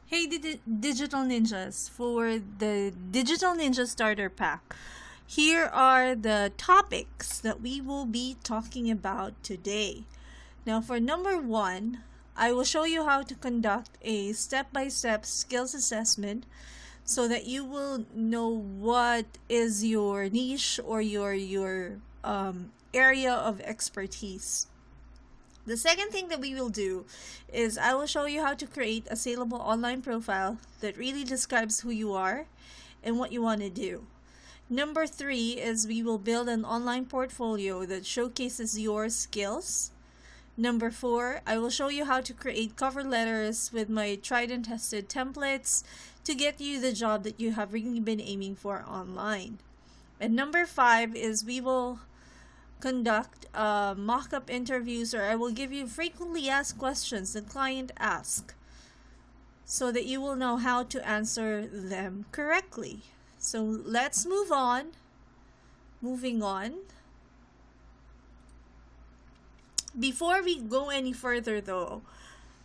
Hey, Digital Ninjas, for the Digital Ninja Starter Pack, here are the topics that we will be talking about today. Now, for number one, I will show you how to conduct a step by step skills assessment so that you will know what is your niche or your area of expertise. The second thing that we will do is I will show you how to create a saleable online profile that really describes who you are and what you want to do. Number three is we will build an online portfolio that showcases your skills. Number four, I will show you how to create cover letters with my tried and tested templates to get you the job that you have really been aiming for online. And number five is we will conduct mock-up interviews, or I will give you frequently asked questions the client asks so that you will know how to answer them correctly. So let's move on. Moving on. Before we go any further though,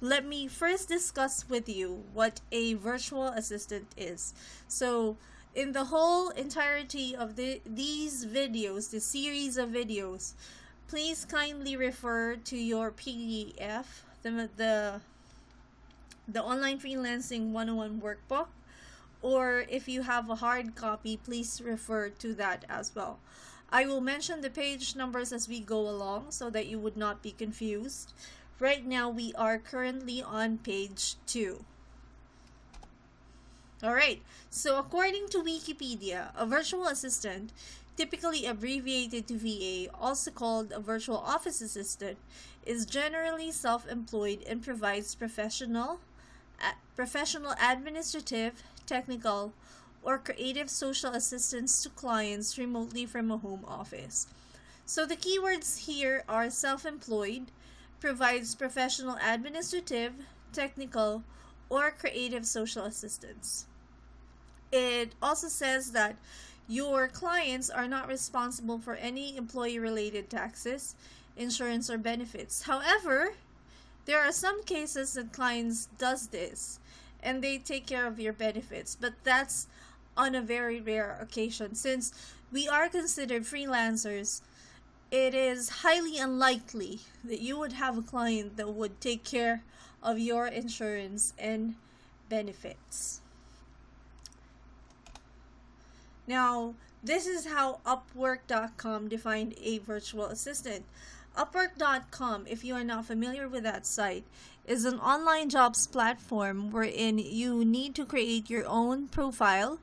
let me first discuss with you what a virtual assistant is. So in the whole entirety of these videos, the series of videos, please kindly refer to your PDF, the Online Freelancing 101 workbook, or if you have a hard copy, please refer to that as well. I will mention the page numbers as we go along so that you would not be confused. Right now, we are currently on page 2. Alright, so according to Wikipedia, a virtual assistant, typically abbreviated to VA, also called a virtual office assistant, is generally self-employed and provides professional, administrative, technical, or creative social assistance to clients remotely from a home office. So the keywords here are self-employed, provides professional administrative, technical, or creative social assistance. It also says that your clients are not responsible for any employee-related taxes, insurance, or benefits. However, there are some cases that clients does this and they take care of your benefits, but that's on a very rare occasion. Since we are considered freelancers, it is highly unlikely that you would have a client that would take care of your insurance and benefits. Now, this is how Upwork.com defined a virtual assistant. Upwork.com, if you are not familiar with that site, is an online jobs platform wherein you need to create your own profile,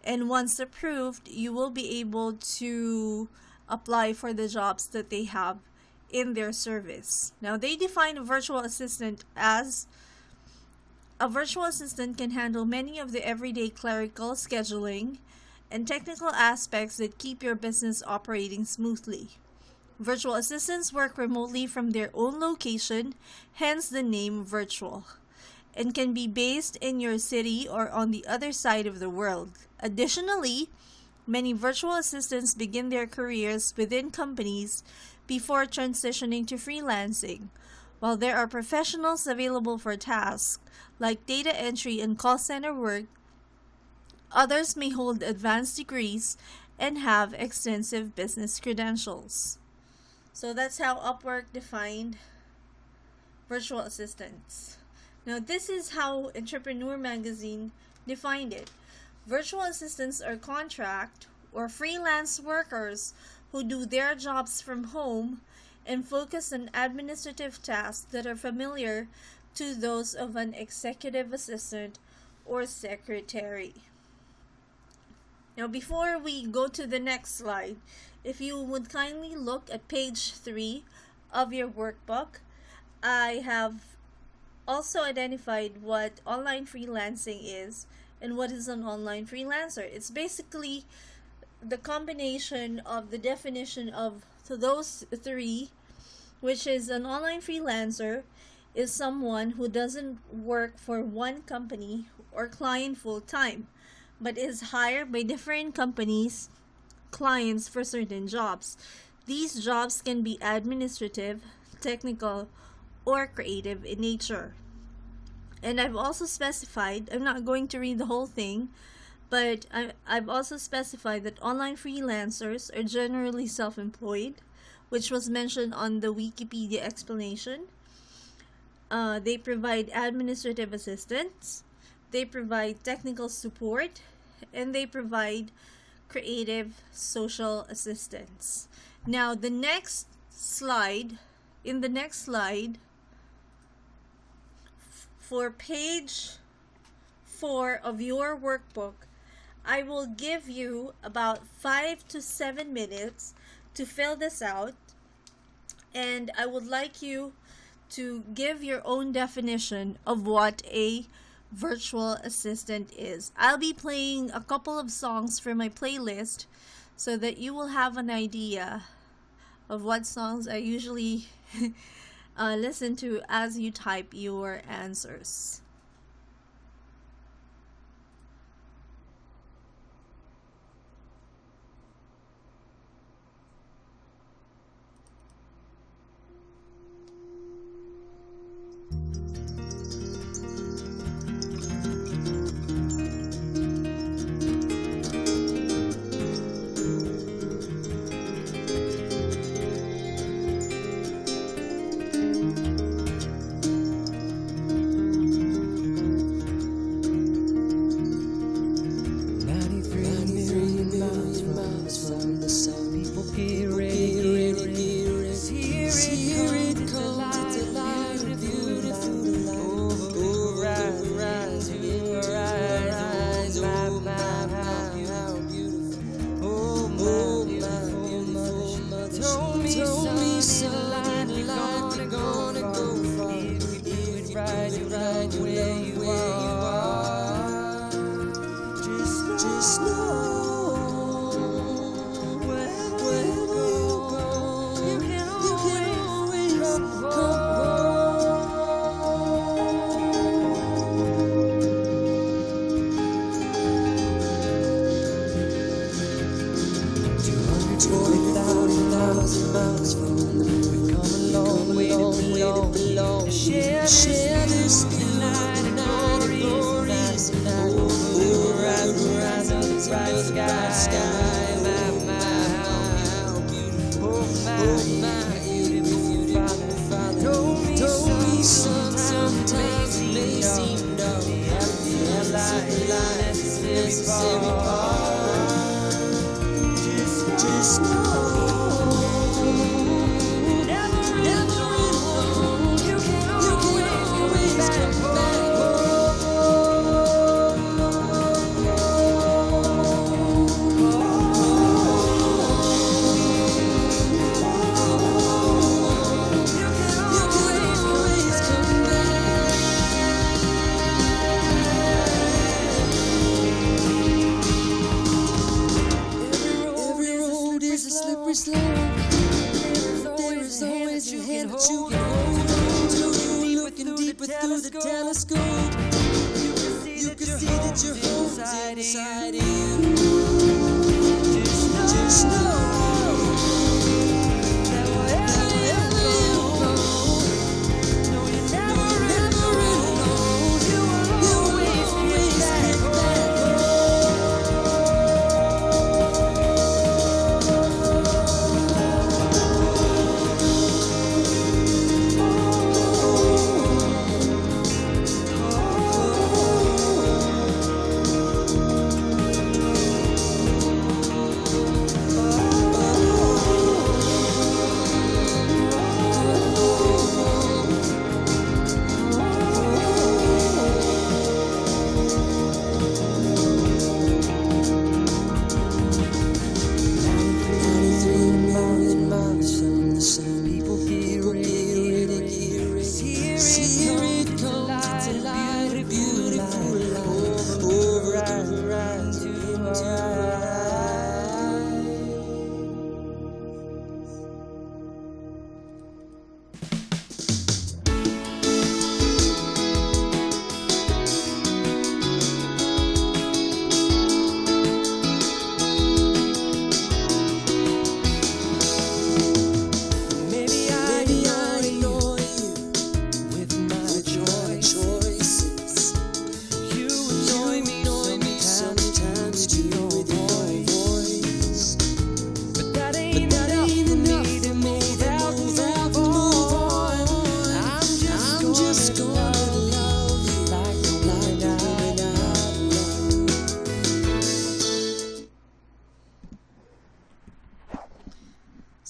and once approved, you will be able to apply for the jobs that they have in their service. Now, they define a virtual assistant as a virtual assistant can handle many of the everyday clerical scheduling and technical aspects that keep your business operating smoothly. Virtual assistants work remotely from their own location, hence the name virtual, and can be based in your city or on the other side of the world. Additionally, many virtual assistants begin their careers within companies before transitioning to freelancing. While there are professionals available for tasks like data entry and call center work, others may hold advanced degrees and have extensive business credentials. So that's how Upwork defined virtual assistants. Now, this is how Entrepreneur Magazine defined it. Virtual assistants are contract or freelance workers who do their jobs from home and focus on administrative tasks that are familiar to those of an executive assistant or secretary. Now, before we go to the next slide, if you would kindly look at page 3 of your workbook, I have also identified what online freelancing is and what is an online freelancer. It's basically the combination of the definition of those three, which is an online freelancer is someone who doesn't work for one company or client full time, but is hired by different companies, clients for certain jobs. These jobs can be administrative, technical, or creative in nature. And I've also specified, I'm not going to read the whole thing, but I've also specified that online freelancers are generally self-employed, which was mentioned on the Wikipedia explanation. They provide administrative assistance, they provide technical support, and they provide creative social assistance. Now, in the next slide, for page 4 of your workbook, I will give you about 5 to 7 minutes to fill this out, and I would like you to give your own definition of what a virtual assistant is. I'll be playing a couple of songs for my playlist so that you will have an idea of what songs I usually listen to as you type your answers.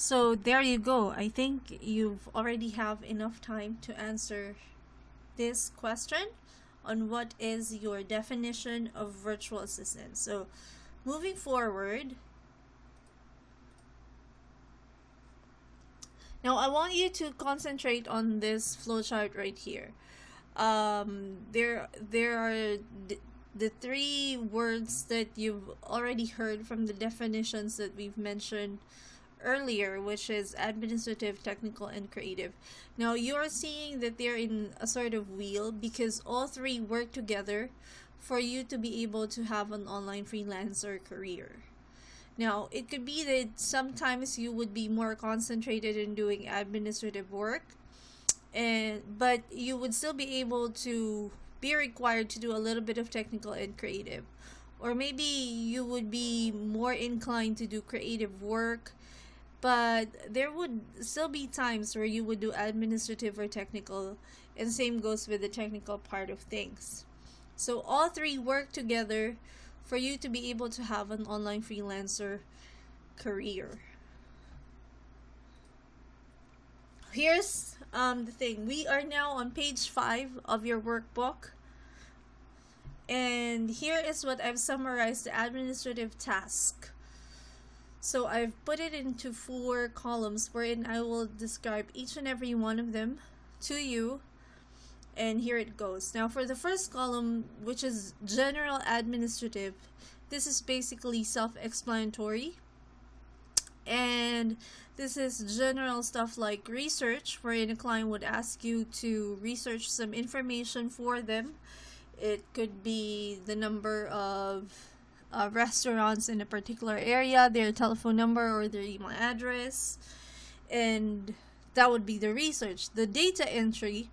So there you go. I think you've already have enough time to answer this question on what is your definition of virtual assistant. So moving forward, now I want you to concentrate on this flowchart right here. There are the three words that you've already heard from the definitions that we've mentioned earlier, which is administrative, technical, and creative. Now you're seeing that they're in a sort of wheel because all three work together for you to be able to have an online freelancer career. Now it could be that sometimes you would be more concentrated in doing administrative work, but you would still be able to be required to do a little bit of technical and creative. Or maybe you would be more inclined to do creative work, but there would still be times where you would do administrative or technical, and same goes with the technical part of things. So all three work together for you to be able to have an online freelancer career. Here's the thing. We are now on page 5 of your workbook. And here is what I've summarized the administrative task. So I've put it into 4 columns wherein I will describe each and every one of them to you. And here it goes. Now for the first column, which is general administrative, this is basically self-explanatory. And this is general stuff like research, wherein a client would ask you to research some information for them. It could be the number of restaurants in a particular area, their telephone number or their email address, and that would be the research. The data entry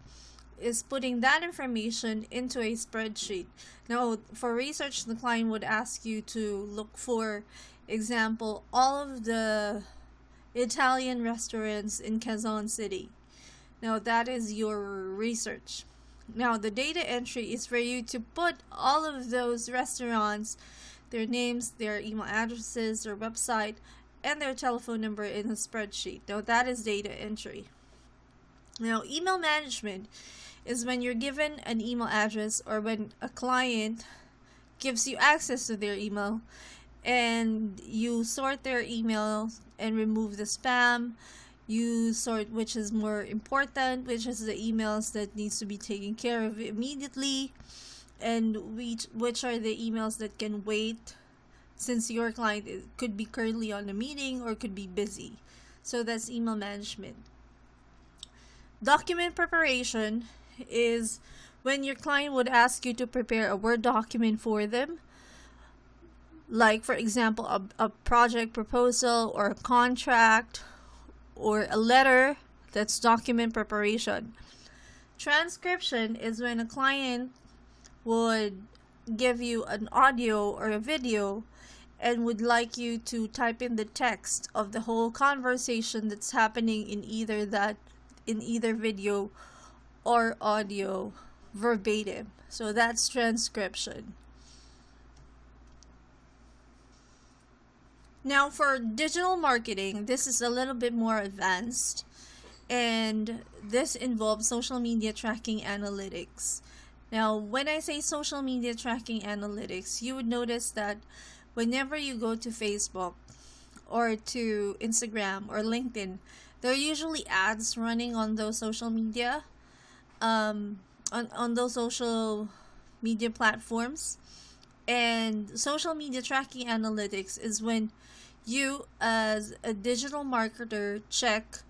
is putting that information into a spreadsheet. Now for research, the client would ask you to look for example all of the Italian restaurants in Quezon City. Now that is your research. Now the data entry is for you to put all of those restaurants, their names, their email addresses, their website, and their telephone number in a spreadsheet. Now that is data entry. Now email management is when you're given an email address or when a client gives you access to their email and you sort their email and remove the spam. You sort which is more important, which is the emails that needs to be taken care of immediately, and which are the emails that can wait since your client could be currently on a meeting or could be busy. So that's email management. Document preparation is when your client would ask you to prepare a Word document for them, like for example a project proposal or a contract or a letter. That's document preparation. Transcription is when a client would give you an audio or a video and would like you to type in the text of the whole conversation that's happening in either video or audio verbatim. So that's transcription. Now for digital marketing, this is a little bit more advanced, and this involves social media tracking analytics. Now when I say social media tracking analytics, you would notice that whenever you go to Facebook or to Instagram or LinkedIn, there are usually ads running on those social media on those social media platforms. And social media tracking analytics is when you as a digital marketer check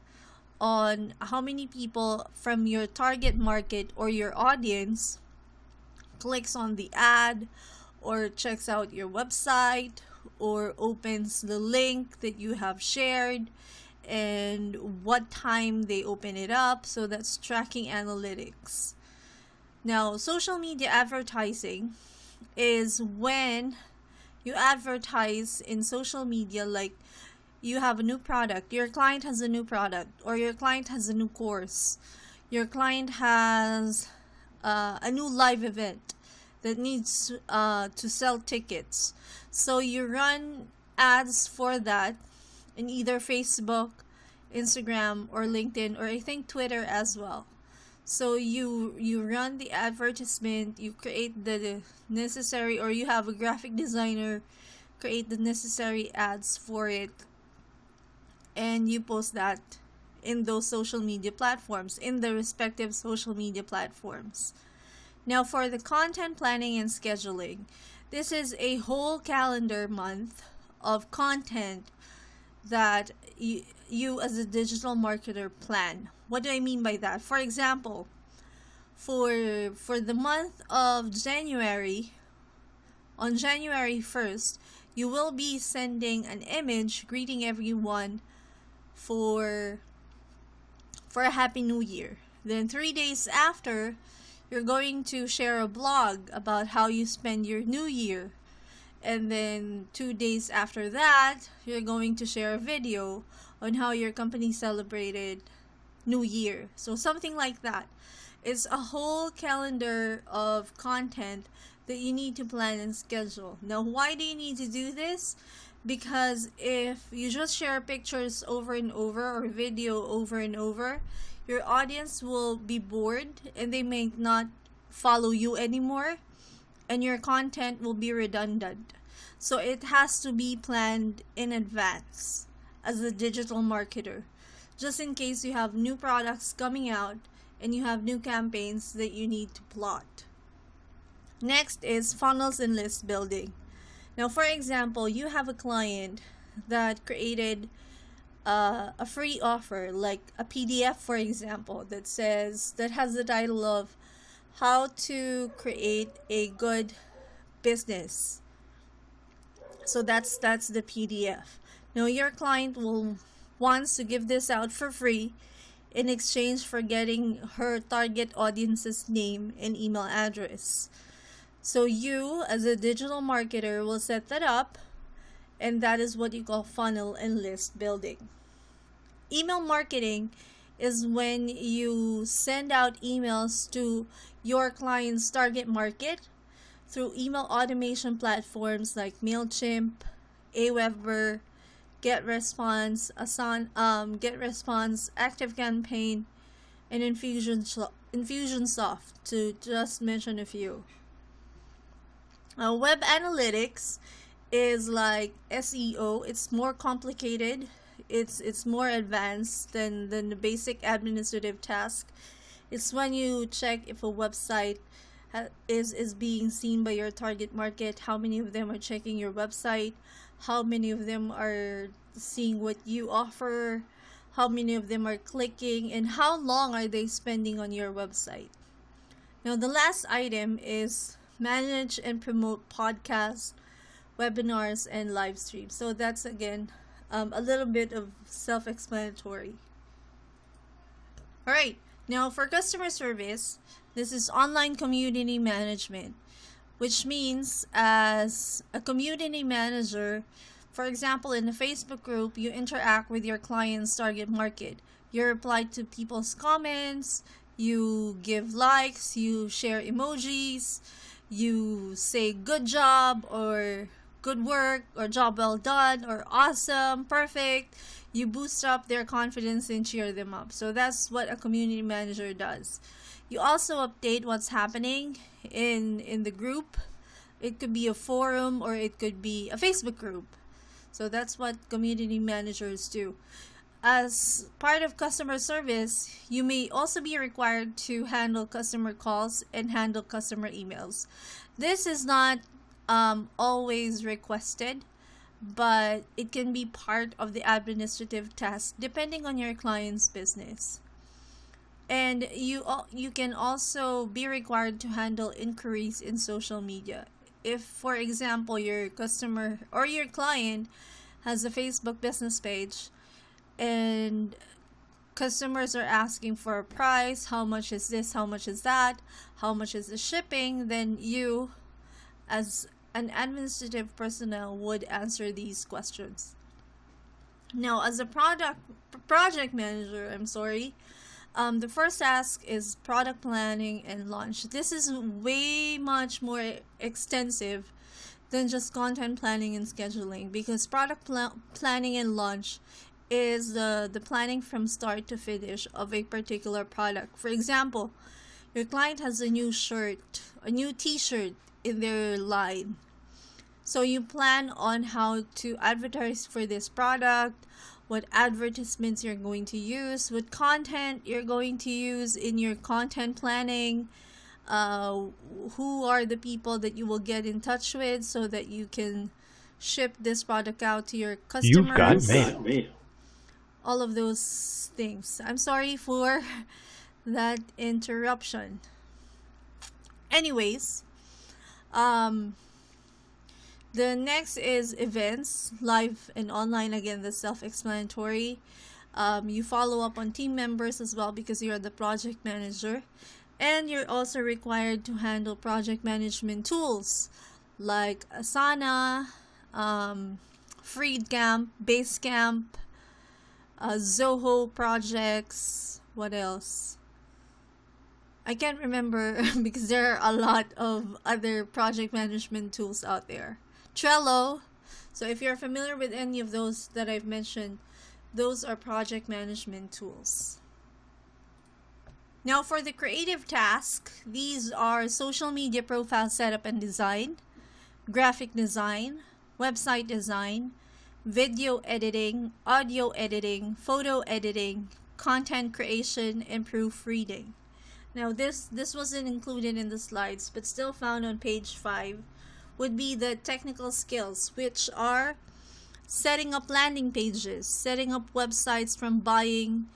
on how many people from your target market or your audience clicks on the ad or checks out your website or opens the link that you have shared and what time they open it up. So that's tracking analytics. Now social media advertising is when you advertise in social media, like you have a new product, your client has a new product, or your client has a new course, your client has a new live event that needs to sell tickets. So you run ads for that in either Facebook, Instagram or LinkedIn, or I think Twitter as well. So you run the advertisement, you create the necessary, or you have a graphic designer create the necessary ads for it, and you post that in those social media platforms, in the respective social media platforms. Now, for the content planning and scheduling, this is a whole calendar month of content that you as a digital marketer plan. What do I mean by that? For example, for the month of January, on January 1st, you will be sending an image greeting everyone for a happy new year. Then 3 days after, you're going to share a blog about how you spend your new year. And then 2 days after that, you're going to share a video on how your company celebrated New Year. So something like that. It's a whole calendar of content that you need to plan and schedule. Now, why do you need to do this? Because if you just share pictures over and over, or video over and over, your audience will be bored and they may not follow you anymore, and your content will be redundant. So it has to be planned in advance as a digital marketer, just in case you have new products coming out and you have new campaigns that you need to plot. Next is funnels and list building. Now, for example, you have a client that created a free offer, like a PDF, for example, that has the title of how to create a good business. So that's the PDF. Now, your client wants to give this out for free in exchange for getting her target audience's name and email address. So you, as a digital marketer, will set that up, and that is what you call funnel and list building. Email marketing is when you send out emails to your client's target market through email automation platforms like MailChimp, Aweber, GetResponse, ActiveCampaign, and Infusionsoft, to just mention a few. Web analytics is like SEO. It's more complicated. It's more advanced than the basic administrative task. It's when you check if a website is being seen by your target market, how many of them are checking your website, how many of them are seeing what you offer, how many of them are clicking, and how long are they spending on your website. Now, the last item is manage and promote podcasts, webinars, and live streams. So that's, again, a little bit of self-explanatory. All right, now for customer service, this is online community management, which means as a community manager, for example, in a Facebook group, you interact with your client's target market. You reply to people's comments, you give likes, you share emojis, you say good job, or good work, or job well done, or awesome, perfect. You boost up their confidence and cheer them up. So that's what a community manager does. You also update what's happening in the group. It could be a forum, or it could be a Facebook group. So that's what community managers do. As part of customer service, you may also be required to handle customer calls and handle customer emails. This is not always requested, but it can be part of the administrative task depending on your client's business. And you can also be required to handle inquiries in social media. If, for example, your customer or your client has a Facebook business page, and customers are asking for a price, how much is this, how much is that, how much is the shipping, then you, as an administrative personnel, would answer these questions. Now, as a project manager, the first task is product planning and launch. This is way much more extensive than just content planning and scheduling, because product planning and launch is the planning from start to finish of a particular product. For example, your client has a new shirt, a new t-shirt in their line. So you plan on how to advertise for this product, what advertisements you're going to use, what content you're going to use in your content planning, who are the people that you will get in touch with so that you can ship this product out to your customers. You've got mail. All of those things. I'm sorry for that interruption. Anyways, the next is events, live and online. Again, that's self-explanatory. You follow up on team members as well because you're the project manager. And you're also required to handle project management tools like Asana, Freecamp, Basecamp, Zoho projects. What else? I can't remember because there are a lot of other project management tools out there. Trello. So if you're familiar with any of those that I've mentioned, those are project management tools. Now for the creative task, these are social media profile setup and design, graphic design, website design, video editing, audio editing, photo editing, content creation, and proofreading. Now this wasn't included in the slides, but still found on page 5, would be the technical skills, which are setting up landing pages, setting up websites from buying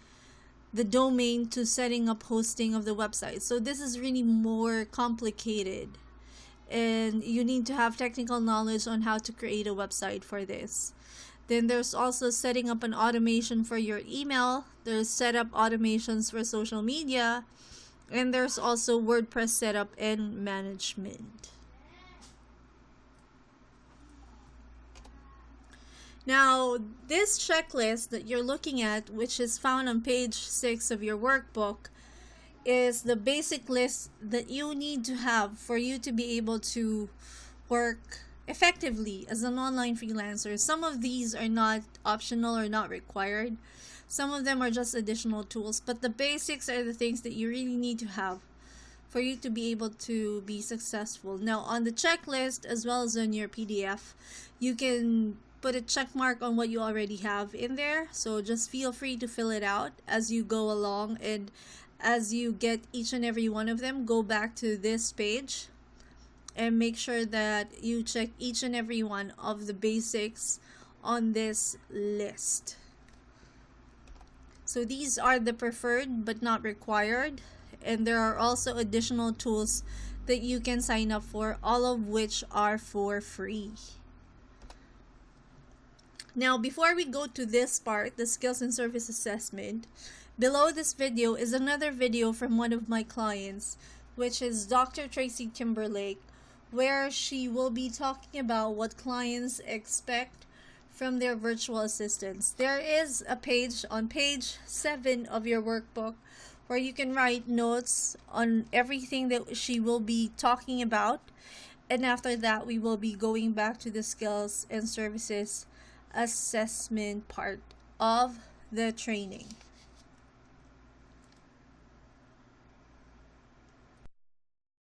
the domain to setting up hosting of the website. So this is really more complicated, and you need to have technical knowledge on how to create a website for this. Then there's also setting up an automation for your email. There's setup automations for social media, and there's also WordPress setup and management. Now, this checklist that you're looking at, which is found on page 6 of your workbook, is the basic list that you need to have for you to be able to work effectively as an online freelancer. Some of these are not optional or not required. Some of them are just additional tools, but the basics are the things that you really need to have for you to be able to be successful. Now, on the checklist, as well as on your PDF, you can put a check mark on what you already have in there. So just feel free to fill it out as you go along, and as you get each and every one of them, go back to this page and make sure that you check each and every one of the basics on this list. So these are the preferred but not required, and there are also additional tools that you can sign up for, all of which are for free. Now, before we go to this part, the skills and service assessment, below this video is another video from one of my clients, which is Dr. Tracy Timberlake, where she will be talking about what clients expect from their virtual assistants. There is a page on page 7 of your workbook where you can write notes on everything that she will be talking about, and after that we will be going back to the skills and services assessment part of the training.